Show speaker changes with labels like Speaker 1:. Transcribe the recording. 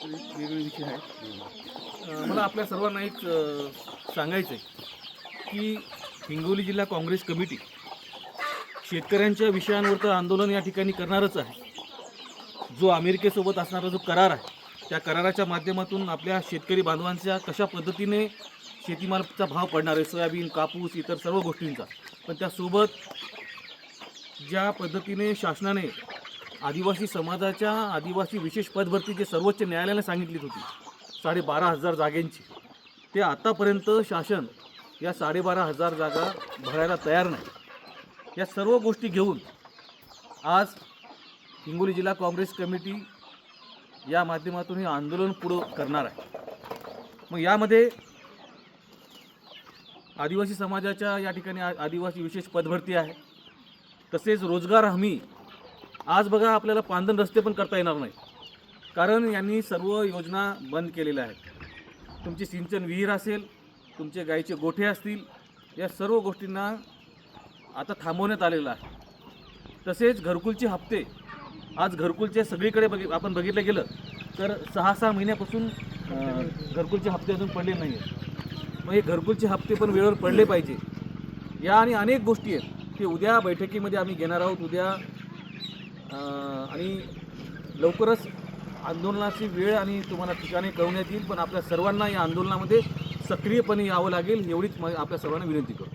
Speaker 1: वेगवेगळे विषय आहेत. मला आपल्या सर्वांना एक सांगायचं आहे की हिंगोली जिल्हा काँग्रेस कमिटी शेतकऱ्यांच्या विषयांवरचं आंदोलन या ठिकाणी करणारच आहे. जो अमेरिकेसोबत असणारा जो करार आहे त्या कराराच्या माध्यमातून आपल्या शेतकरी बांधवांच्या कशा पद्धतीने शेतीमालाचा भाव पडणार आहे, सोयाबीन, कापूस, इतर सर्व गोष्टींचा, पण त्यासोबत ज्या पद्धतीने शासनाने आदिवासी समाजाच्या आदिवासी विशेष पदभरती जे सर्वोच्च न्यायालयाने सांगितली होती 12,500 जागांची, ते आतापर्यंत शासन या 12,500 जागा भरायला तयार नाही. या सर्व गोष्टी घेऊन आज हिंगोली जिल्हा काँग्रेस कमिटी या माध्यमातून हे आंदोलन पुढं करणार आहे. मग यामध्ये आदिवासी समाजाच्या या ठिकाणी आदिवासी विशेष पदभरती आहे, तसेच रोजगार हमी. आज बघा आपल्याला पांदन रस्ते पण करता येणार नाही, कारण यांनी सर्व योजना बंद केलेल्या आहेत. तुमची सिंचन विहीर असेल, तुमचे गाईचे गोठे असतील, या सर्व गोष्टींना आता थांबवण्यात आलेलं आहे. तसेच घरकुलचे हप्ते, आज घरकुलचे सगळीकडे आपण बघितलं गेलं तर 6-6 महिन्यापासून घरकुलचे हप्ते अजून पडले नाही आहेत. मग हे घरकुलचे हप्ते पण वेळेवर पडले पाहिजे. या आणि अनेक गोष्टी आहेत की उद्या बैठकीमध्ये आम्ही घेणार आहोत उद्या, आणि लवकरच आंदोलनाची वेळ आणि तुम्हाला ठिकाणे कळवण्यात येईल. पण आपल्या सर्वांना या आंदोलनामध्ये सक्रियपणे यावं लागेल, एवढीच आपल्या सर्वांना विनंती करतो.